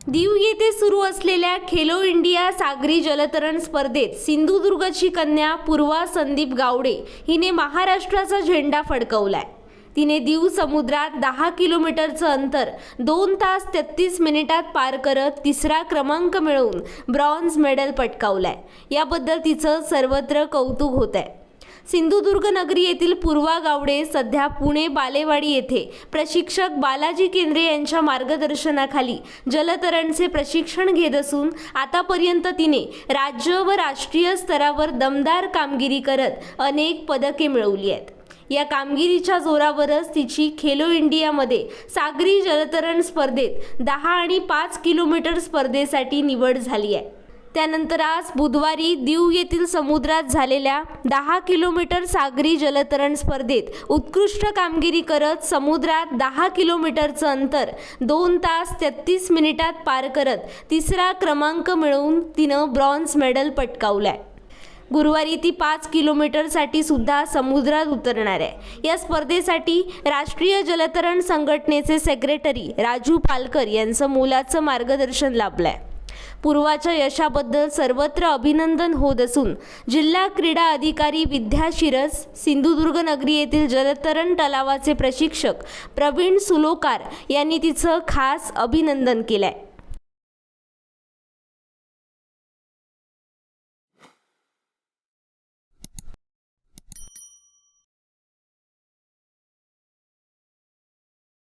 दीव येथे सुरू असलेल्या खेलो इंडिया सागरी जलतरण स्पर्धेत सिंधुदुर्गची कन्या पूर्वा संदीप गावडे हिने महाराष्ट्राचा झेंडा फडकवलाय। तिने दीव समुद्रात 10 किलोमीटरचं अंतर 2 तास 33 मिनिटात पार करत तिसरा क्रमांक मिळवून ब्रॉन्झ मेडल पटकावलाय। याबद्दल तिचं सर्वत्र कौतुक होत आहे। सिंधुदुर्ग नगरी येथील पूर्वा गावडे सध्या पुणे बालेवाडी येथे प्रशिक्षक बालाजी केंद्रे यांच्या मार्गदर्शनाखाली जलतरणचे प्रशिक्षण घेत असून आतापर्यंत तिने राज्य व राष्ट्रीय स्तरावर दमदार कामगिरी करत अनेक पदके मिळवली आहेत। या कामगिरीच्या जोरावरच तिची खेलो इंडियामध्ये सागरी जलतरण स्पर्धेत 10 आणि 5 किलोमीटर स्पर्धेसाठी निवड झाली आहे। त्यानंतर आज बुधवारी दीव येथील समुद्रात झालेल्या 10 किलोमीटर सागरी जलतरण स्पर्धेत उत्कृष्ट कामगिरी करत समुद्रात 10 किलोमीटरचं अंतर 2 तास 33 मिनिटात पार करत तिसरा क्रमांक मिळवून तिनं ब्रॉन्झ मेडल पटकावलंय। गुरुवारी ती 5 किलोमीटरसाठी सुद्धा समुद्रात उतरणार आहे। या स्पर्धेसाठी राष्ट्रीय जलतरण संघटनेचे सेक्रेटरी राजू पालकर यांचं मोलाचं मार्गदर्शन लाभलंय। पूर्वाच्या यशाबद्दल सर्वत्र अभिनंदन होत असून जिल्हा क्रीडा अधिकारी विद्या शिरस, सिंधुदुर्ग नगरी येथील जलतरण तलावाचे प्रशिक्षक प्रवीण सुलोकार यांनी तिचं खास अभिनंदन केलंय।